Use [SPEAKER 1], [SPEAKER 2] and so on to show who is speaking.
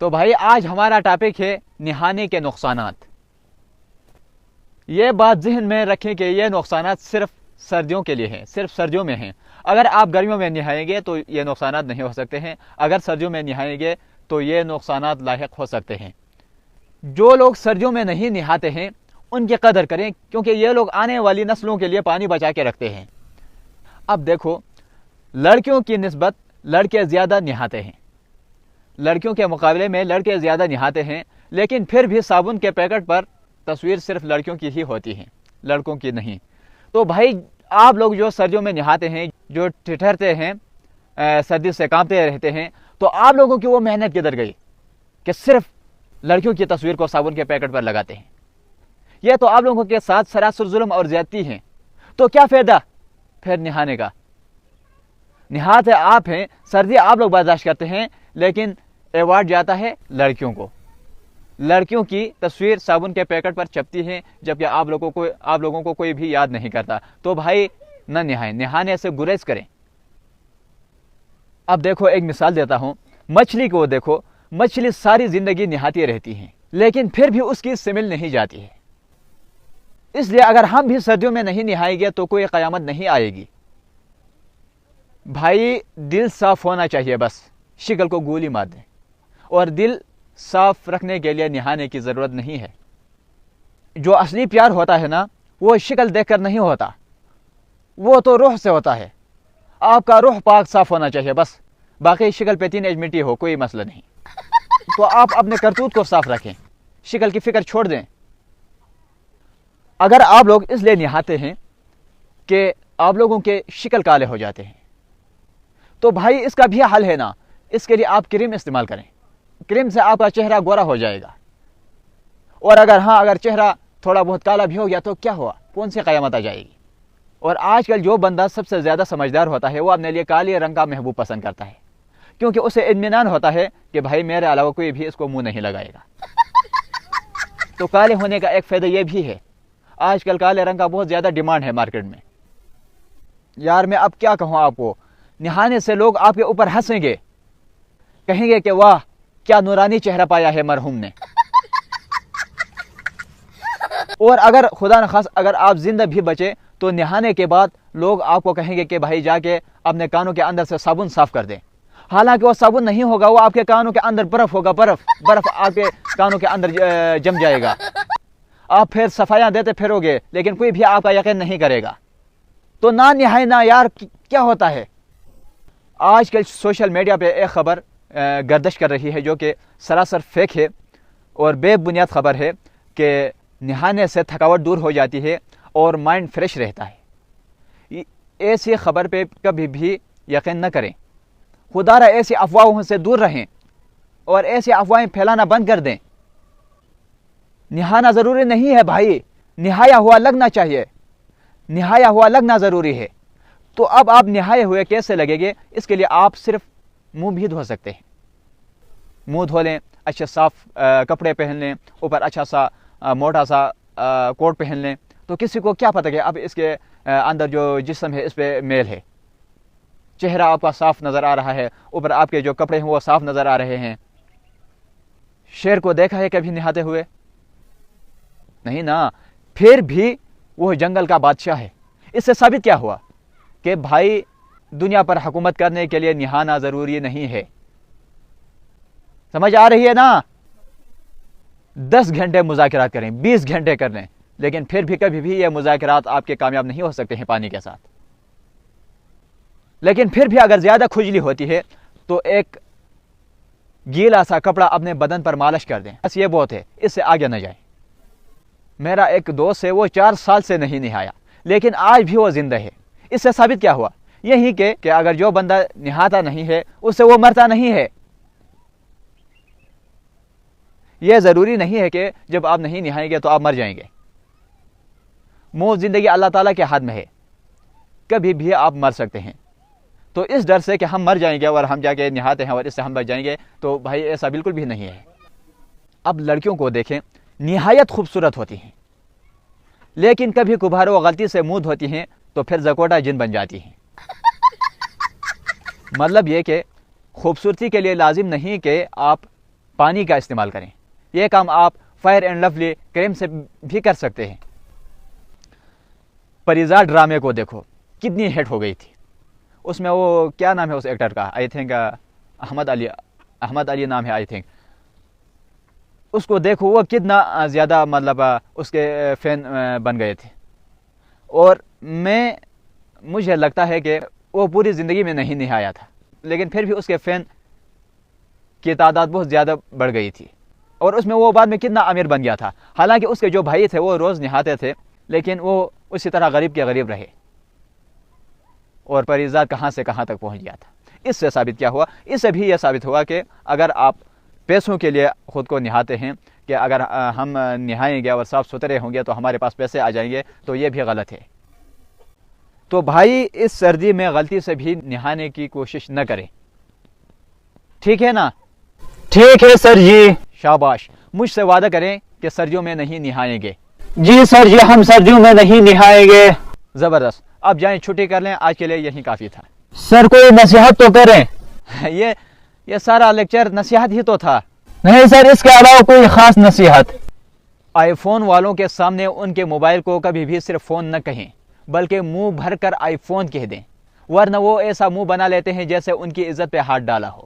[SPEAKER 1] تو بھائی آج ہمارا ٹاپک ہے نہانے کے نقصانات۔ یہ بات ذہن میں رکھیں کہ یہ نقصانات صرف سردیوں کے لیے ہیں، صرف سردیوں میں ہیں۔ اگر آپ گرمیوں میں نہائیں گے تو یہ نقصانات نہیں ہو سکتے ہیں، اگر سردیوں میں نہائیں گے تو یہ نقصانات لاحق ہو سکتے ہیں۔ جو لوگ سردیوں میں نہیں نہاتے ہیں ان کی قدر کریں، کیونکہ یہ لوگ آنے والی نسلوں کے لیے پانی بچا کے رکھتے ہیں۔ اب دیکھو، لڑکیوں کی نسبت لڑکے زیادہ نہاتے ہیں، لڑکیوں کے مقابلے میں لڑکے زیادہ نہاتے ہیں، لیکن پھر بھی صابن کے پیکٹ پر تصویر صرف لڑکیوں کی ہی ہوتی ہے، لڑکوں کی نہیں۔ تو بھائی آپ لوگ جو سردیوں میں نہاتے ہیں، جو ٹھٹھرتے ہیں، سردی سے کانپتے رہتے ہیں، تو آپ لوگوں کی وہ محنت کدھر گئی کہ صرف لڑکیوں کی تصویر کو صابن کے پیکٹ پر لگاتے ہیں؟ یہ تو آپ لوگوں کے ساتھ سراسر ظلم اور زیادتی ہیں۔ تو کیا فائدہ پھر نہانے کا؟ نہاتے آپ ہیں، سردی آپ لوگ برداشت کرتے ہیں، لیکن ایوارڈ جاتا ہے لڑکیوں کو۔ لڑکیوں کی تصویر صابن کے پیکٹ پر چھپتی ہے، جبکہ آپ لوگوں کو کوئی بھی یاد نہیں کرتا۔ تو بھائی نہ نہائیں، نہانے سے گریز کریں۔ اب دیکھو، ایک مثال دیتا ہوں، مچھلی کو دیکھو، مچھلی ساری زندگی نہاتی رہتی ہے، لیکن پھر بھی اس کی سمیل نہیں جاتی ہے۔ اس لیے اگر ہم بھی سردیوں میں نہیں نہائیں گے تو کوئی قیامت نہیں آئے گی۔ بھائی دل صاف ہونا چاہیے، بس شکل کو گولی مار دیں، اور دل صاف رکھنے کے لیے نہانے کی ضرورت نہیں ہے۔ جو اصلی پیار ہوتا ہے نا، وہ شکل دیکھ کر نہیں ہوتا، وہ تو روح سے ہوتا ہے۔ آپ کا روح پاک صاف ہونا چاہیے، بس باقی شکل پہ 3 انچ مٹی ہو کوئی مسئلہ نہیں۔ تو آپ اپنے کرتوت کو صاف رکھیں، شکل کی فکر چھوڑ دیں۔ اگر آپ لوگ اس لیے نہاتے ہیں کہ آپ لوگوں کے شکل کالے ہو جاتے ہیں، تو بھائی اس کا بھی حل ہے نا، اس کے لیے آپ کریم استعمال کریں، کریم سے آپ کا چہرہ گورا ہو جائے گا۔ اور اگر چہرہ تھوڑا بہت کالا بھی ہو گیا تو کیا ہوا، کون سی قیامت آ جائے گی؟ اور آج کل جو بندہ سب سے زیادہ سمجھدار ہوتا ہے وہ اپنے لیے کالے رنگ کا محبوب پسند کرتا ہے، کیونکہ اسے اطمینان ہوتا ہے کہ بھائی میرے علاوہ کوئی بھی اس کو منہ نہیں لگائے گا۔ تو کالے ہونے کا ایک فائدہ یہ بھی ہے، آج کل کالے رنگ کا بہت زیادہ ڈیمانڈ ہے مارکیٹ میں۔ یار میں اب کیا کہوں آپ کو، نہانے سے لوگ آپ کے اوپر ہنسیں گے، کہیں گے کہ واہ کیا نورانی چہرہ پایا ہے مرحوم نے۔ اور اگر خدا نخواست اگر آپ زندہ بھی بچے تو نہانے کے بعد لوگ آپ کو کہیں گے کہ بھائی جا کے اپنے کانوں کے اندر سے صابن صاف کر دیں۔ حالانکہ وہ صابن نہیں ہوگا، وہ آپ کے کانوں کے اندر برف ہوگا، برف آپ کے کانوں کے اندر جم جائے گا۔ آپ پھر صفائیاں دیتے پھرو گے، لیکن کوئی بھی آپ کا یقین نہیں کرے گا۔ تو نہ نہائیں نا یار، کیا ہوتا ہے؟ آج کل سوشل میڈیا پہ ایک خبر گردش کر رہی ہے جو کہ سراسر فیک ہے اور بے بنیاد خبر ہے، کہ نہانے سے تھکاوٹ دور ہو جاتی ہے اور مائنڈ فریش رہتا ہے۔ ایسی خبر پہ کبھی بھی یقین نہ کریں، خدا را ایسی افواہوں سے دور رہیں اور ایسی افواہیں پھیلانا بند کر دیں۔ نہانا ضروری نہیں ہے بھائی، نہایا ہوا لگنا چاہیے، نہایا ہوا لگنا ضروری ہے۔ تو اب آپ نہائے ہوئے کیسے لگیں گے؟ اس کے لیے آپ صرف منہ بھی دھو سکتے ہیں، منہ دھو لیں، اچھے صاف کپڑے پہن لیں، اوپر اچھا سا موٹا سا کوٹ پہن لیں، تو کسی کو کیا پتہ کہ اب اس کے اندر جو جسم ہے اس پہ میل ہے۔ چہرہ آپ کا صاف نظر آ رہا ہے، اوپر آپ کے جو کپڑے ہیں وہ صاف نظر آ رہے ہیں۔ شیر کو دیکھا ہے کبھی نہاتے ہوئے؟ نہیں نا، پھر بھی وہ جنگل کا بادشاہ ہے۔ اس سے ثابت کیا ہوا کہ بھائی دنیا پر حکومت کرنے کے لیے نہانا ضروری نہیں ہے۔ سمجھ آ رہی ہے نا؟ 10 گھنٹے مذاکرات کریں، 20 گھنٹے کر لیں، لیکن پھر بھی کبھی بھی یہ مذاکرات آپ کے کامیاب نہیں ہو سکتے ہیں پانی کے ساتھ۔ لیکن پھر بھی اگر زیادہ کھجلی ہوتی ہے تو ایک گیلا سا کپڑا اپنے بدن پر مالش کر دیں، بس یہ بہت ہے، اس سے آگے نہ جائیں۔ میرا ایک دوست ہے، وہ 4 سال سے نہیں نہایا، لیکن آج بھی وہ زندہ ہے۔ اس سے ثابت کیا ہوا؟ یہی کہ اگر جو بندہ نہاتا نہیں ہے اس سے وہ مرتا نہیں ہے۔ یہ ضروری نہیں ہے کہ جب آپ نہیں نہائیں گے تو آپ مر جائیں گے۔ موت زندگی اللہ تعالیٰ کے ہاتھ میں ہے، کبھی بھی آپ مر سکتے ہیں۔ تو اس ڈر سے کہ ہم مر جائیں گے اور ہم جا کے نہاتے ہیں اور اس سے ہم بچ جائیں گے، تو بھائی ایسا بالکل بھی نہیں ہے۔ اب لڑکیوں کو دیکھیں، نہایت خوبصورت ہوتی ہیں، لیکن کبھی کبھار وہ غلطی سے منہ دھوتی ہیں تو پھر زکوٹا جن بن جاتی ہیں۔ مطلب یہ کہ خوبصورتی کے لیے لازم نہیں کہ آپ پانی کا استعمال کریں. یہ کام آپ فیئر اینڈ لولی کریم سے بھی کر سکتے ہیں. پریزاد ڈرامے کو دیکھو کتنی ہٹ ہو گئی تھی. اس میں وہ کیا نام ہے اس ایکٹر کا, آئی تھنک احمد علی نام ہے آئی تھنک. اس کو دیکھو وہ کتنا زیادہ مطلب اس کے فین بن گئے تھے. اور مجھے لگتا ہے کہ وہ پوری زندگی میں نہیں نہایا تھا, لیکن پھر بھی اس کے فین کی تعداد بہت زیادہ بڑھ گئی تھی. اور اس میں وہ بعد میں کتنا امیر بن گیا تھا. حالانکہ اس کے جو بھائی تھے وہ روز نہاتے تھے, لیکن وہ اسی طرح غریب کے غریب رہے. اور پریزاد کہاں سے کہاں تک پہنچ گیا تھا. اس سے ثابت کیا ہوا؟ اس سے بھی یہ ثابت ہوا کہ اگر آپ پیسوں کے لیے خود کو نہاتے ہیں کہ اگر ہم نہائیں گے اور صاف ستھرے ہوں گے تو ہمارے پاس پیسے آ جائیں گے, تو یہ بھی غلط ہے. تو بھائی اس سردی میں غلطی سے بھی نہانے کی کوشش نہ کریں, ٹھیک ہے نا؟
[SPEAKER 2] ٹھیک ہے سر جی.
[SPEAKER 1] شاباش. مجھ سے وعدہ کریں کہ سردیوں میں نہیں نہائیں گے.
[SPEAKER 2] جی سر جی, ہم سردیوں میں نہیں نہائیں گے.
[SPEAKER 1] زبردست. اب جائیں چھٹی کر لیں, آج کے لیے یہی کافی تھا.
[SPEAKER 2] سر کوئی نصیحت تو کریں.
[SPEAKER 1] یہ سارا لیکچر نصیحت ہی تو تھا.
[SPEAKER 2] نہیں سر, اس کے علاوہ کوئی خاص نصیحت؟
[SPEAKER 1] آئی فون والوں کے سامنے ان کے موبائل کو کبھی بھی صرف فون نہ کہیں, بلکہ منہ بھر کر آئی فون کہہ دیں, ورنہ وہ ایسا منہ بنا لیتے ہیں جیسے ان کی عزت پہ ہاتھ ڈالا ہو.